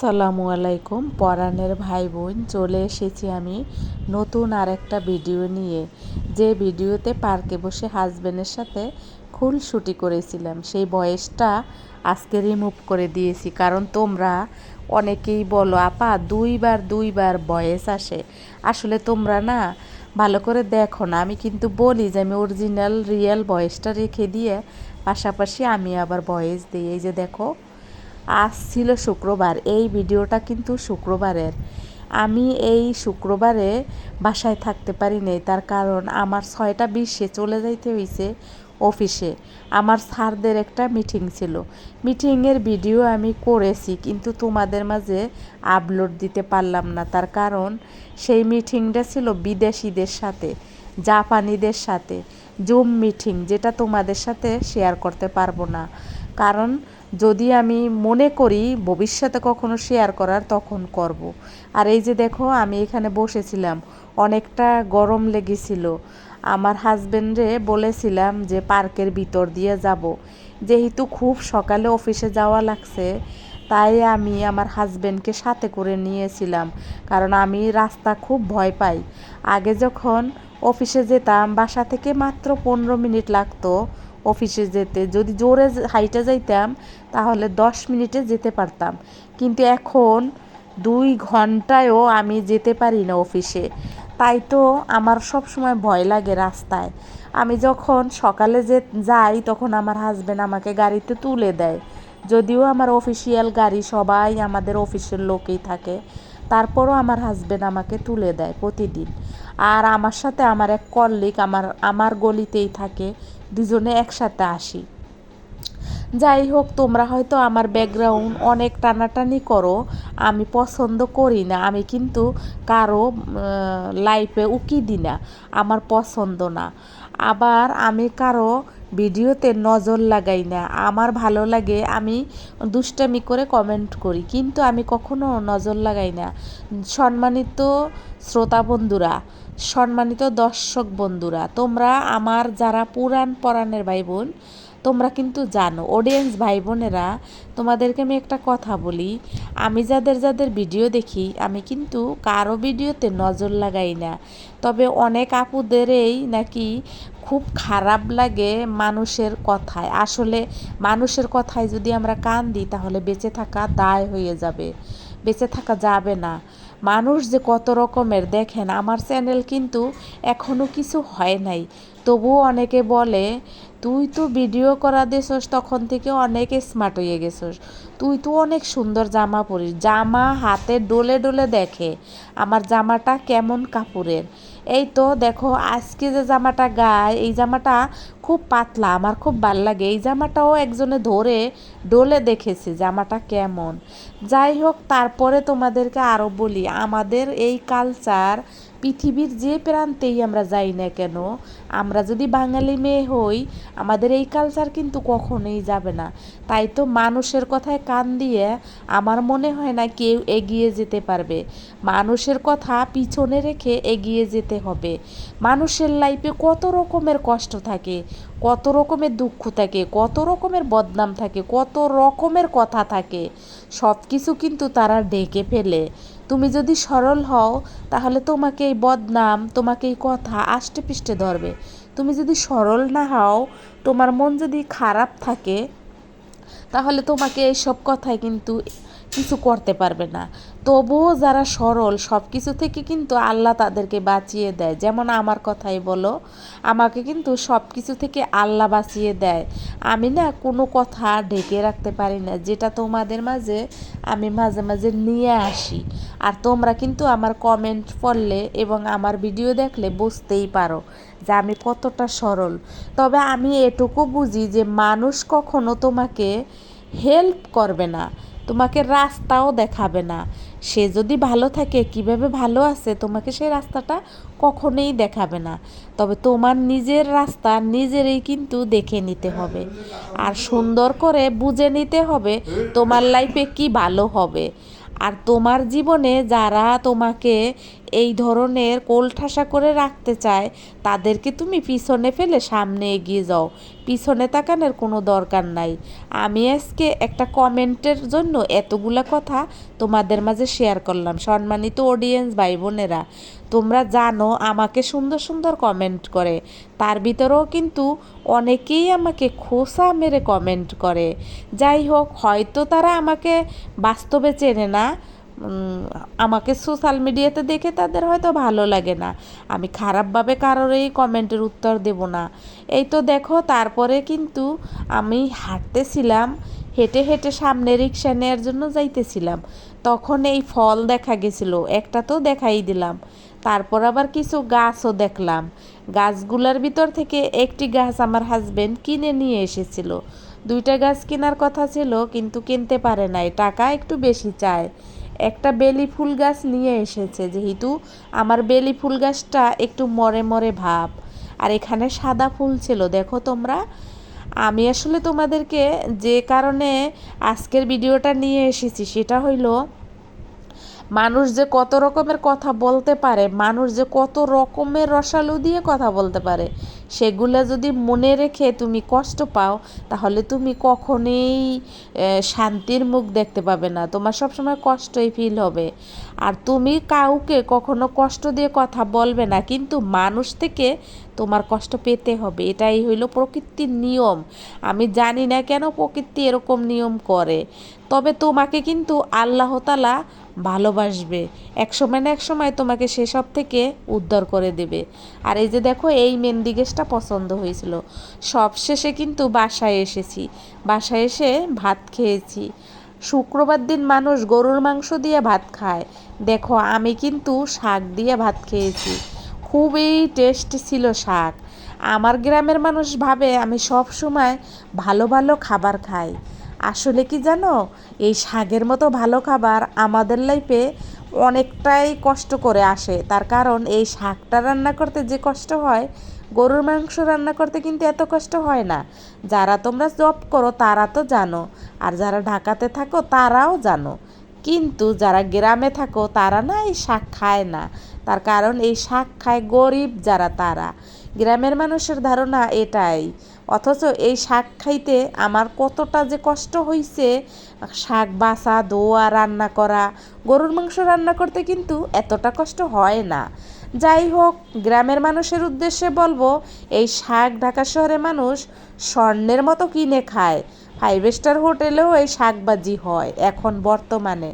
আসসালামু আলাইকুম পরাণের ভাই বোন, চলে এসেছি আমি নতুন আরেকটা ভিডিও নিয়ে। যে ভিডিওতে পার্কে বসে হাজবেন্ডের সাথে খুনসুটি করেছিলাম, সেই ভয়েসটা আজকে রিমুভ করে দিয়েছি। কারণ তোমরা অনেকেই বলো আপা দুইবার ভয়েস আসে। আসলে তোমরা না ভালো করে দেখো না। আমি কিন্তু বলি যে আমি অরিজিনাল রিয়েল ভয়েসটা রেখে দিয়ে পাশাপাশি আমি আবার ভয়েস দিই। এই যে দেখো, আজ ছিল শুক্রবার, এই ভিডিওটা কিন্তু শুক্রবারের। আমি এই শুক্রবারে বাসায় থাকতে পারি নাই, তার কারণ আমার 6টা 20-এ চলে যাইতে হয়েছে অফিসে। আমার স্যারদের একটা মিটিং ছিল, মিটিংয়ের ভিডিও আমি করেছি কিন্তু তোমাদের মাঝে আপলোড দিতে পারলাম না। তার কারণ সেই মিটিংটা ছিল বিদেশিদের সাথে, জাপানিদের সাথে জুম মিটিং, যেটা তোমাদের সাথে শেয়ার করতে পারবো না। কারণ যদি আমি মনে করি ভবিষ্যতে কখনো শেয়ার করার, তখন করব। আর এই যে দেখো, আমি এখানে বসেছিলাম, অনেকটা গরম লেগেছিল। আমার হাজবেন্ডে বলেছিলাম যে পার্কের ভিতর দিয়ে যাব, যেহেতু খুব সকালে অফিসে যাওয়া লাগছে, তাই আমি আমার হাজবেন্ডকে সাথে করে নিয়েছিলাম। কারণ আমি রাস্তা খুব ভয় পাই। আগে যখন অফিসে যেতাম, বাসা থেকে মাত্র 15 মিনিট লাগতো অফিসে যেতে। যদি জোরে হাইটে যাইতাম তাহলে 10 মিনিটে যেতে পারতাম, কিন্তু এখন 2 ঘন্টায়ও আমি যেতে পারি না অফিসে। তাই তো আমার সব সময় ভয় লাগে রাস্তায়। আমি যখন সকালে যাই তখন আমার হাজবেন্ড আমাকে গাড়িতে তুলে দেয়। যদিও আমার অফিসিয়াল গাড়ি, সবাই আমাদের অফিসের লোকেই থাকে, তারপরও আমার হাজবেন্ড আমাকে তুলে দেয় প্রতিদিন। আর আমার সাথে আমার এক কলিগ আমার গলিতেই থাকে, দুজনে একসাথে আসি। যাই হোক, তোমরা হয়তো আমার ব্যাকগ্রাউন্ড অনেক টানাটানি করো, আমি পছন্দ করি না। আমি কিন্তু কারো লাইফে উকি দিই না, আমার পছন্দ না। আবার আমি কারো ভিডিওতে নজর লাগাই না। আমার ভালো লাগে, আমি দুষ্টামি করে কমেন্ট করি, কিন্তু আমি কখনো নজর লাগাই না। সম্মানিত শ্রোতা বন্ধুরা, সম্মানিত দর্শক বন্ধুরা, তোমরা আমার যারা পরাণের ভাই বোন, তোমরা কিন্তু জানো, অডিয়েন্স ভাই বোনেরা, তোমাদেরকে আমি একটা কথা বলি, আমি যাদের ভিডিও দেখি, আমি কিন্তু কারো ভিডিওতে নজর লাগাই না। তবে অনেক আপুদেরই নাকি খুব খারাপ লাগে মানুষের কথায়। আসলে মানুষের কথায় যদি আমরা কান দিই তাহলে বেঁচে থাকা দায় হয়ে যাবে, বেঁচে থাকা যাবে না। মানুষ যে কত রকমের, দেখেন আমার চ্যানেল কিন্তু এখনও কিছু হয় নাই, তবুও অনেকে বলে তুই তো ভিডিও করা দিছস, তখন থেকে অনেক স্মার্ট হয়ে গেছস, তুই তো অনেক সুন্দর জামা পরিস। জামা হাতে ডলে ডলে দেখে আমার জামাটা কেমন কাপড়ের। এই তো দেখো, আজকে যে জামাটা গায়ে, এই জামাটা খুব পাতলা, আমার খুব ভাল লাগে। এই জামাটাও একজনে ধরে ডলে দেখেছে জামাটা কেমন। যাই হোক, তারপরে তোমাদেরকে আরও বলি, আমাদের এই কালচার পৃথিবীর যে প্রান্তেই আমরা যাই না কেন, আমরা যদি বাঙালি মেয়ে হই, আমাদের এই কালচার কিন্তু কখনোই যাবে না। তাই তো মানুষের কথায় কান দিয়ে আমার মনে হয় না কেউ এগিয়ে যেতে পারবে। মানুষের কথা পিছনে রেখে এগিয়ে যেতে হবে। মানুষের লাইফে কত রকমের কষ্ট থাকে, কত রকমের দুঃখ থাকে, কত রকমের বদনাম থাকে, কত রকমের কথা থাকে, সব কিছু কিন্তু তারা ঢেকে ফেলে। তুমি যদি সরল হও তাহলে তোমাকে এই বদনাম, তোমাকে এই কথা আষ্টে পৃষ্ঠে ধরবে। তুমি যদি সরল না হও, তোমার মন যদি খারাপ থাকে, তাহলে তোমাকে এইসব কথায় কিন্তু কিছু করতে পারবে না। তবুও যারা সরল, সব কিছু থেকে কিন্তু আল্লাহ তাদেরকে বাঁচিয়ে দেয়। যেমন আমার কথাই বলো, আমাকে কিন্তু সব কিছু থেকে আল্লাহ বাঁচিয়ে দেয়। আমি না কোনো কথা ঢেকে রাখতে পারি না, যেটা তোমাদের মাঝে আমি মাঝে মাঝে নিয়ে আসি। আর তোমরা কিন্তু আমার কমেন্ট পড়লে এবং আমার ভিডিও দেখলে বুঝতেই পারো যে আমি কতটা সরল। তবে আমি এটুকু বুঝি যে মানুষ কখনো তোমাকে হেল্প করবে না, তোমাকে রাস্তাও দেখাবে না। সে যদি ভালো থাকে, কিভাবে ভালো আছে, তোমাকে সেই রাস্তাটা কখনোই দেখাবে না। তবে তোমার নিজের রাস্তা নিজেরই কিন্তু দেখে নিতে হবে, আর সুন্দর করে বুঝে নিতে হবে তোমার লাইফে কি ভালো হবে। আর তোমার জীবনে যারা তোমাকে এই ধরনের কোলঠাসা করে রাখতে চায় তাদেরকে তুমি পিছনে ফেলে সামনে এগিয়ে যাও, পিছনে তাকানোর কোনো দরকার নাই। আমি আজকে একটা কমেন্টের জন্য এতগুলা কথা তোমাদের মাঝে শেয়ার করলাম। সম্মানিত অডিয়েন্স ভাই বোনেরা, তোমরা জানো আমাকে সুন্দর সুন্দর কমেন্ট করে, তার ভিতরেও কিন্তু অনেকেই আমাকে খোসা মেরে কমেন্ট করে। যাই হোক, হয়তো তারা আমাকে বাস্তবে চেনে না, আমাকে সোশ্যাল মিডিয়াতে দেখে তাদের হয়তো ভালো লাগে না। আমি খারাপভাবে কারোর এই কমেন্টের উত্তর দেব না। এই তো দেখো, তারপরে কিন্তু আমি হাঁটতেছিলাম, হেঁটে হেঁটে সামনে রিক্সা নেওয়ার জন্য যাইতেছিলাম, তখন এই ফল দেখা গেছিলো, একটা তো দেখাই দিলাম। তারপর আবার কিছু গাছও দেখলাম। গাছগুলোর ভিতর থেকে একটি গাছ আমার হাজবেন্ড কিনে নিয়ে এসেছিল। দুইটা গাছ কেনার কথা ছিল কিন্তু কিনতে পারে নাই, টাকা একটু বেশি চায়। একটা বেলি ফুল গাছ নিয়ে এসেছে, যেহেতু আমার বেলি ফুল গাছটা একটু মরে মরে ভাব। আর এখানে সাদা ফুল ছিল, দেখো তোমরা। আমি আসলে তোমাদেরকে যে কারণে আজকের ভিডিওটা নিয়ে এসেছি সেটা হইলো, মানুষ যে কত রকমের কথা বলতে পারে, মানুষ যে কত রকমের রসালো দিয়ে কথা বলতে পারে, সেগুলা যদি মনে রেখে তুমি কষ্ট পাও তাহলে তুমি কখনোই শান্তির মুখ দেখতে পাবে না, তোমার সবসময় কষ্টই ফিল হবে। আর তুমি কাউকে কখনো কষ্ট দিয়ে কথা বলবে না, কিন্তু মানুষ থেকে তোমার কষ্ট পেতে হবে, এটাই হইল প্রকৃতির নিয়ম। আমি জানি না কেন প্রকৃতি এরকম নিয়ম করে, তবে তোমাকে কিন্তু আল্লাহ তাআলা ভালোবাসবে, একসময় না একসময় তোমাকে সেসব থেকে উদ্ধার করে দেবে। আর এই যে দেখো, এই মেহেন্দি গাছটা পছন্দ হয়েছিল। সবশেষে কিন্তু বাসায় এসেছি, বাসায় এসে ভাত খেয়েছি। শুক্রবার দিন মানুষ গরুর মাংস দিয়ে ভাত খায়, দেখো আমি কিন্তু শাক দিয়ে ভাত খেয়েছি। খুবই টেস্ট ছিল শাক। আমার গ্রামের মানুষ ভাবে আমি সব সময় ভালো ভালো খাবার খাই। আসলে কি জানো, এই শাকের মতো ভালো খাবার আমাদের লাইফে অনেকটাই কষ্ট করে আসে। তার কারণ এই শাকটা রান্না করতে যে কষ্ট হয়, গরুর মাংস রান্না করতে কিন্তু এত কষ্ট হয় না। যারা তোমরা জব করো তারা তো জানো, আর যারা ঢাকাতে থাকো তারাও জানো। কিন্তু যারা গ্রামে থাকো তারা না এই শাক খায় না। তার কারণ এই শাক খায় গরিব যারা, তারা। গ্রামের মানুষের ধারণা এটাই। অথচ এই শাক খাইতে আমার কতটা যে কষ্ট হইছে, শাক বাছা, ধোয়া, রান্না করা। গরুর মাংস রান্না করতে কিন্তু এতটা কষ্ট হয় না। যাই হোক, গ্রামের মানুষের উদ্দেশ্যে বলবো, এই শাক ঢাকা শহরের মানুষ স্বর্ণের মতো কিনে খায়। 5 স্টার হোটেলেও এই শাকবাজি হয় এখন বর্তমানে।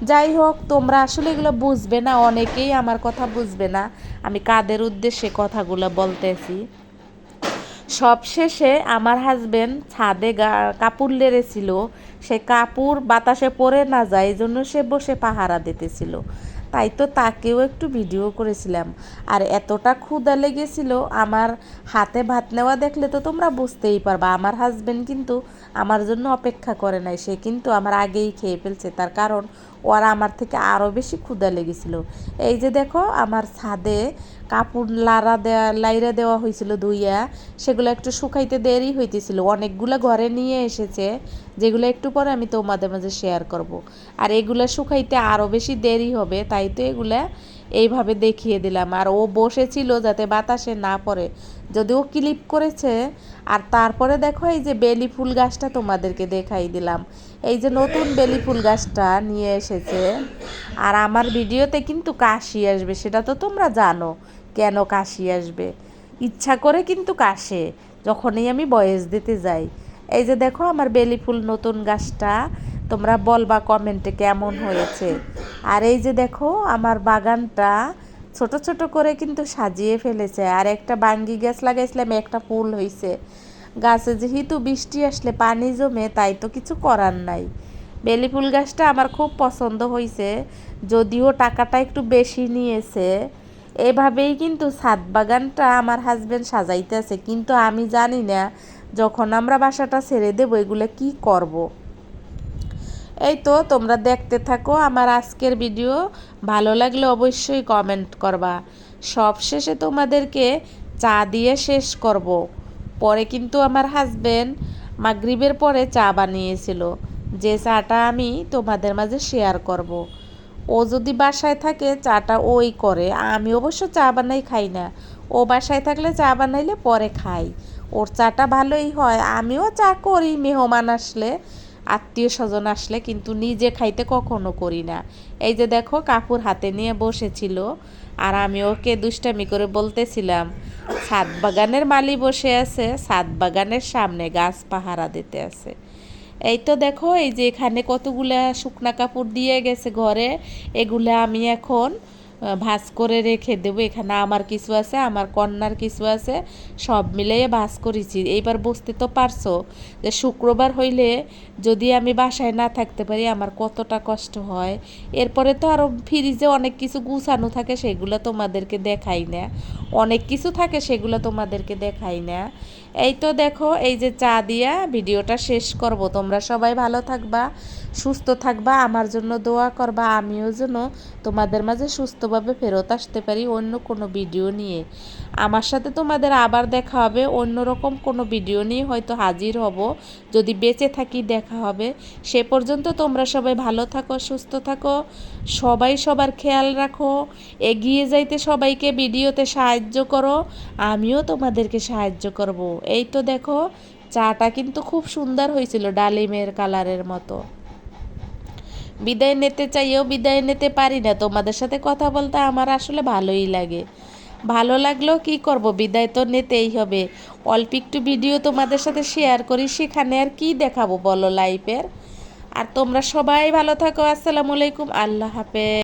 যাই হোক, তোমরা আসলে এগুলো বুঝবে না, অনেকেই আমার কথা বুঝবে না আমি কাদের উদ্দেশ্যে কথাগুলো বলতেছি। সবশেষে আমার হাজবেন্ড ছাদে কাপড় লেড়েছিল, সে কাপড় বাতাসে পড়ে না যায় এই জন্য সে বসে পাহারা দিতেছিল, তাই তো তাকেও একটু ভিডিও করেছিলাম। আর এতটা ক্ষুধা লেগেছিল, আমার হাতে ভাত নেওয়া দেখলে তো তোমরা বুঝতেই পারবা আমার হাজবেন্ড কিন্তু আমার জন্য অপেক্ষা করে নাই, সে কিন্তু আমার আগেই খেয়ে ফেলছে। তার কারণ ওরা আমার থেকে আরও বেশি ক্ষুধা লেগেছিল। এই যে দেখো, আমার ছাদে কাপড় লাইরা দেওয়া হয়েছিল ধুইয়া, সেগুলো একটু শুকাইতে দেরি হইতেছিল, অনেকগুলো ঘরে নিয়ে এসেছে, যেগুলো একটু পরে আমি তোমাদের মাঝে শেয়ার করব। আর এগুলো শুকাইতে আরও বেশি দেরি হবে, তাই তো এগুলা এইভাবে দেখিয়ে দিলাম। আর ও বসেছিল যাতে বাতাসে না পড়ে, যদিও ক্লিপ করেছে। আর তারপরে দেখো, এই যে বেলি ফুল গাছটা তোমাদেরকে দেখাই দিলাম, এই যে নতুন বেলি ফুল গাছটা নিয়ে এসেছে। আর আমার ভিডিওতে কিন্তু কাশি আসবে, সেটা তো তোমরা জানো কেন কাশি আসবে, ইচ্ছা করে কিন্তু কাশে যখনই আমি ভয়েস দিতে যাই। এই যে দেখো আমার বেলি ফুল নতুন গাছটা, তোমরা বলবা কমেন্টে কেমন হয়েছে। আর এই যে দেখো আমার বাগানটা ছোট ছোট করে কিন্তু সাজিয়ে ফেলেছে। আর একটা বাঙ্গি গাছ লাগাইছিলাম, একটা ফুল হয়েছে। গাছে যেহেতু বৃষ্টি আসলে পানি জমে, তাই তো কিছু করার নাই। বেলি ফুল গাছটা আমার খুব পছন্দ হয়েছে, যদিও টাকাটা একটু বেশি নিয়েছে। এভাবেই কিন্তু ছাদ বাগানটা আমার হাজবেন্ড সাজাইতেছে, কিন্তু আমি জানি না যখন আমরা বাসাটা ছেড়ে দেবো এগুলো কি করব। এই তো তোমরা দেখতে থাকো আমার আজকের ভিডিও, ভালো লাগলে অবশ্যই কমেন্ট করবা। সবশেষে তোমাদেরকে চা দিয়ে শেষ করব। পরে কিন্তু আমার হাজবেন্ড মাগরিবের পরে চা বানিয়েছিল, যে চাটা আমি তোমাদের মাঝে শেয়ার করব। ও যদি বাসায় থাকে চাটা ওই করে, আমি অবশ্য চা বানাই খাই না। ও বাসায় থাকলে চা বানাইলে পরে খাই। ওর চাটা ভালোই হয়, আমিও চা করি মেহমান আসলে, আত্মীয় স্বজন আসলে, কিন্তু নিজে খাইতে কখনো করি না। এই যে দেখো কাপড় হাতে নিয়ে বসেছিল, আর আমি ওকে দুষ্টামি করে বলতেছিলাম ছাদ বাগানের মালি বসে আছে, ছাদ বাগানের সামনে গাছ পাহারা দিতে আছে। এই তো দেখো এই যে এখানে কতগুলা শুকনা কাপড় দিয়ে গেছে ঘরে, এগুলা আমি এখন ভাঁজ করে রেখে দেবো। এখানে আমার কিছু আছে, আমার কন্যার কিছু আছে, সব মিলিয়ে ভাঁজ করেছি। এইবার বুঝতে তো পারছো যে শুক্রবার হইলে যদি আমি বাসায় না থাকতে পারি আমার কতটা কষ্ট হয়। এরপরে তো আরও ফ্রিজে অনেক কিছু গুছানো থাকে, সেগুলো তোমাদেরকে দেখাই না। অনেক কিছু থাকে সেগুলো তোমাদেরকে দেখাই না। এই তো দেখো এই যে চা দিয়া ভিডিওটা শেষ করব। তোমরা সবাই ভালো থাকবা, সুস্থ থাকবা, আমার জন্য দোয়া করবা, আমিও যেন তোমাদের মাঝে সুস্থভাবে ফেরত আসতে পারি অন্য কোনো ভিডিও নিয়ে। আমার সাথে তোমাদের আবার দেখা হবে, অন্যরকম কোনো ভিডিও নিয়ে হয়তো হাজির হব, যদি বেঁচে থাকি দেখা হবে। সে পর্যন্ত তোমরা সবাই ভালো থাকো, সুস্থ থাকো, সবাই সবার খেয়াল রাখো, এগিয়ে যাইতে সবাইকে ভিডিওতে সাহায্য করো, আমিও তোমাদেরকে সাহায্য করব। এই তো দেখো চাটা কিন্তু খুব সুন্দর হয়েছিল, ডালিমের কালারের মতো। বিদায় নিতে চাইও বিদায় নিতে পারি না, তোমাদের সাথে কথা বলতে আমার আসলে ভালোই লাগে। ভালো লাগলেও কি করব, বিদায় তো নিতেই হবে। অল্প একটু ভিডিও তোমাদের সাথে শেয়ার করি, সেখানে আর কি দেখাবো বলো লাইফের। আর তোমরা সবাই ভালো থাকো, আসসালামু আলাইকুম, আল্লাহ হাফেজ।